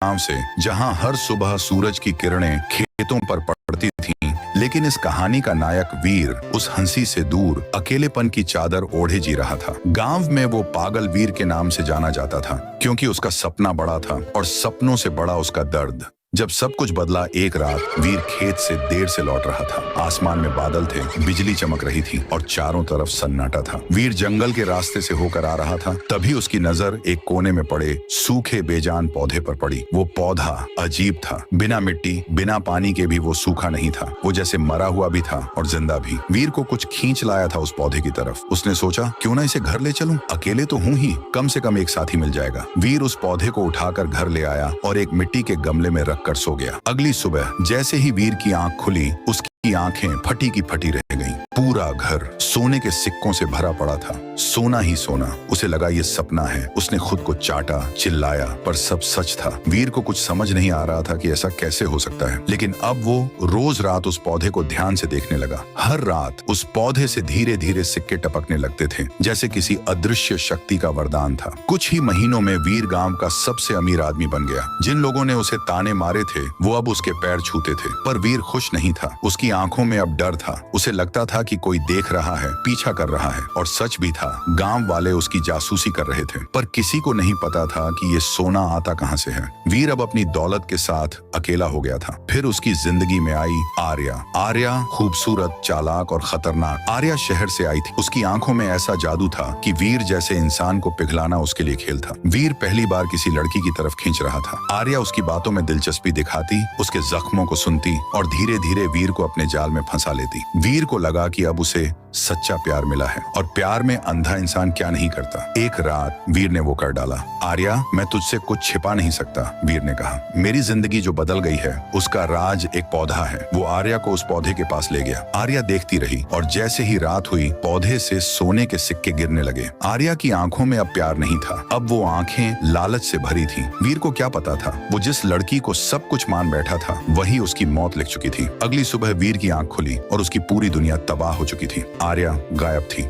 गांव से, जहां हर सुबह सूरज की किरणें खेतों पर पड़ती थीं, लेकिन इस कहानी का नायक वीर उस हंसी से दूर अकेलेपन की चादर ओढ़े जी रहा था। गांव में वो पागल वीर के नाम से जाना जाता था, क्योंकि उसका सपना बड़ा था और सपनों से बड़ा उसका दर्द। जब सब कुछ बदला, एक रात वीर खेत से देर से लौट रहा था। आसमान में बादल थे, बिजली चमक रही थी और चारों तरफ सन्नाटा था। वीर जंगल के रास्ते से होकर आ रहा था, तभी उसकी नजर एक कोने में पड़े सूखे बेजान पौधे पर पड़ी। वो पौधा अजीब था, बिना मिट्टी बिना पानी के भी वो सूखा नहीं था, वो जैसे मरा हुआ भी था और जिंदा भी। वीर को कुछ खींच लाया था उस पौधे की तरफ। उसने सोचा, क्यों ना इसे घर ले चलूं, अकेले तो हूं ही, कम से कम एक साथी मिल जाएगा। वीर उस पौधे को उठाकर घर ले आया और एक मिट्टी के गमले में कर सो गया। अगली सुबह जैसे ही वीर की आंख खुली, उसकी आंखें फटी की फटी रह गईं। पूरा घर सोने के सिक्कों से भरा पड़ा था, सोना ही सोना। उसे लगा ये सपना है। उसने खुद को चाटा, चिल्लाया, पर सब सच था। वीर को कुछ समझ नहीं आ रहा था कि ऐसा कैसे हो सकता है, लेकिन अब वो रोज रात उस पौधे को ध्यान से देखने लगा। हर रात उस पौधे से धीरे धीरे सिक्के टपकने लगते थे, जैसे किसी अदृश्य शक्ति का वरदान था। कुछ ही महीनों में वीर गांव का सबसे अमीर आदमी बन गया। जिन लोगों ने उसे ताने मारे थे, वो अब उसके पैर छूते थे। पर वीर खुश नहीं था। उसकी आंखों में अब डर था। उसे लगता था कि कोई देख रहा है, पीछा कर रहा है। और सच भी था, गांव वाले उसकी जासूसी कर रहे थे। पर किसी को नहीं पता था कि ये सोना आता कहां से है। वीर अब अपनी दौलत के साथ अकेला हो गया था। फिर उसकी जिंदगी में आई आर्या। आर्या खूबसूरत, चालाक और खतरनाक। आर्या शहर से आई थी। उसकी आंखों में ऐसा जादू था कि वीर जैसे इंसान को पिघलाना उसके लिए खेल था। वीर पहली बार किसी लड़की की तरफ खींच रहा था। आर्या उसकी बातों में दिलचस्पी दिखाती, उसके जख्मों को सुनती और धीरे धीरे वीर को अपने जाल में फंसा लेती। वीर को लगा कि अब उसे सच्चा प्यार मिला है, और प्यार में अंधा इंसान क्या नहीं करता। एक रात वीर ने वो कर डाला। आर्या, मैं तुझसे कुछ छिपा नहीं सकता, वीर ने कहा। मेरी जिंदगी जो बदल गई है, उसका राज एक पौधा है। वो आर्या को उस पौधे के पास ले गया। आर्या देखती रही, और जैसे ही रात हुई, पौधे से सोने के सिक्के गिरने लगे। आर्या की आंखों में अब प्यार नहीं था, अब वो आंखें लालच से भरी थी। वीर को क्या पता था, वो जिस लड़की को सब कुछ मान बैठा था, वही उसकी मौत लिख चुकी थी। अगली सुबह वीर की आंख खुली और उसकी पूरी दुनिया तबाह हो चुकी थी। आर्या गायब थी,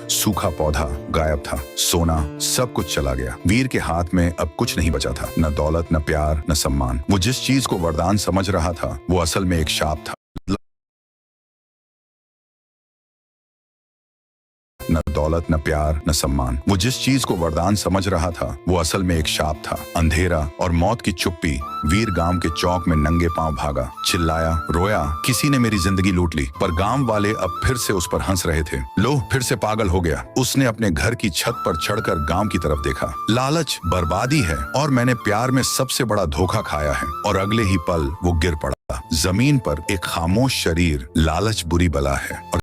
सूखा पौधा गायब था, सोना सब कुछ चला गया। वीर के हाथ में अब कुछ नहीं बचा था, न दौलत, न प्यार, न सम्मान। वो जिस चीज को वरदान समझ रहा था, वो असल में एक शाप था। न दौलत, न प्यार, न सम्मान। वो जिस चीज को वरदान समझ रहा था, वो असल में एक शाप था। अंधेरा और मौत की चुप्पी। वीर गांव के चौक में नंगे पांव भागा, चिल्लाया, रोया, किसी ने मेरी जिंदगी लूट ली। पर गांव वाले अब फिर से उस पर हंस रहे थे। लो, फिर से पागल हो गया। उसने अपने घर की छत पर चढ़कर गांव की तरफ देखा। लालच बर्बादी है, और मैंने प्यार में सबसे बड़ा धोखा खाया है। और अगले ही पल वो गिर पड़ा। जमीन पर एक खामोश शरीर। लालच बुरी बला है, और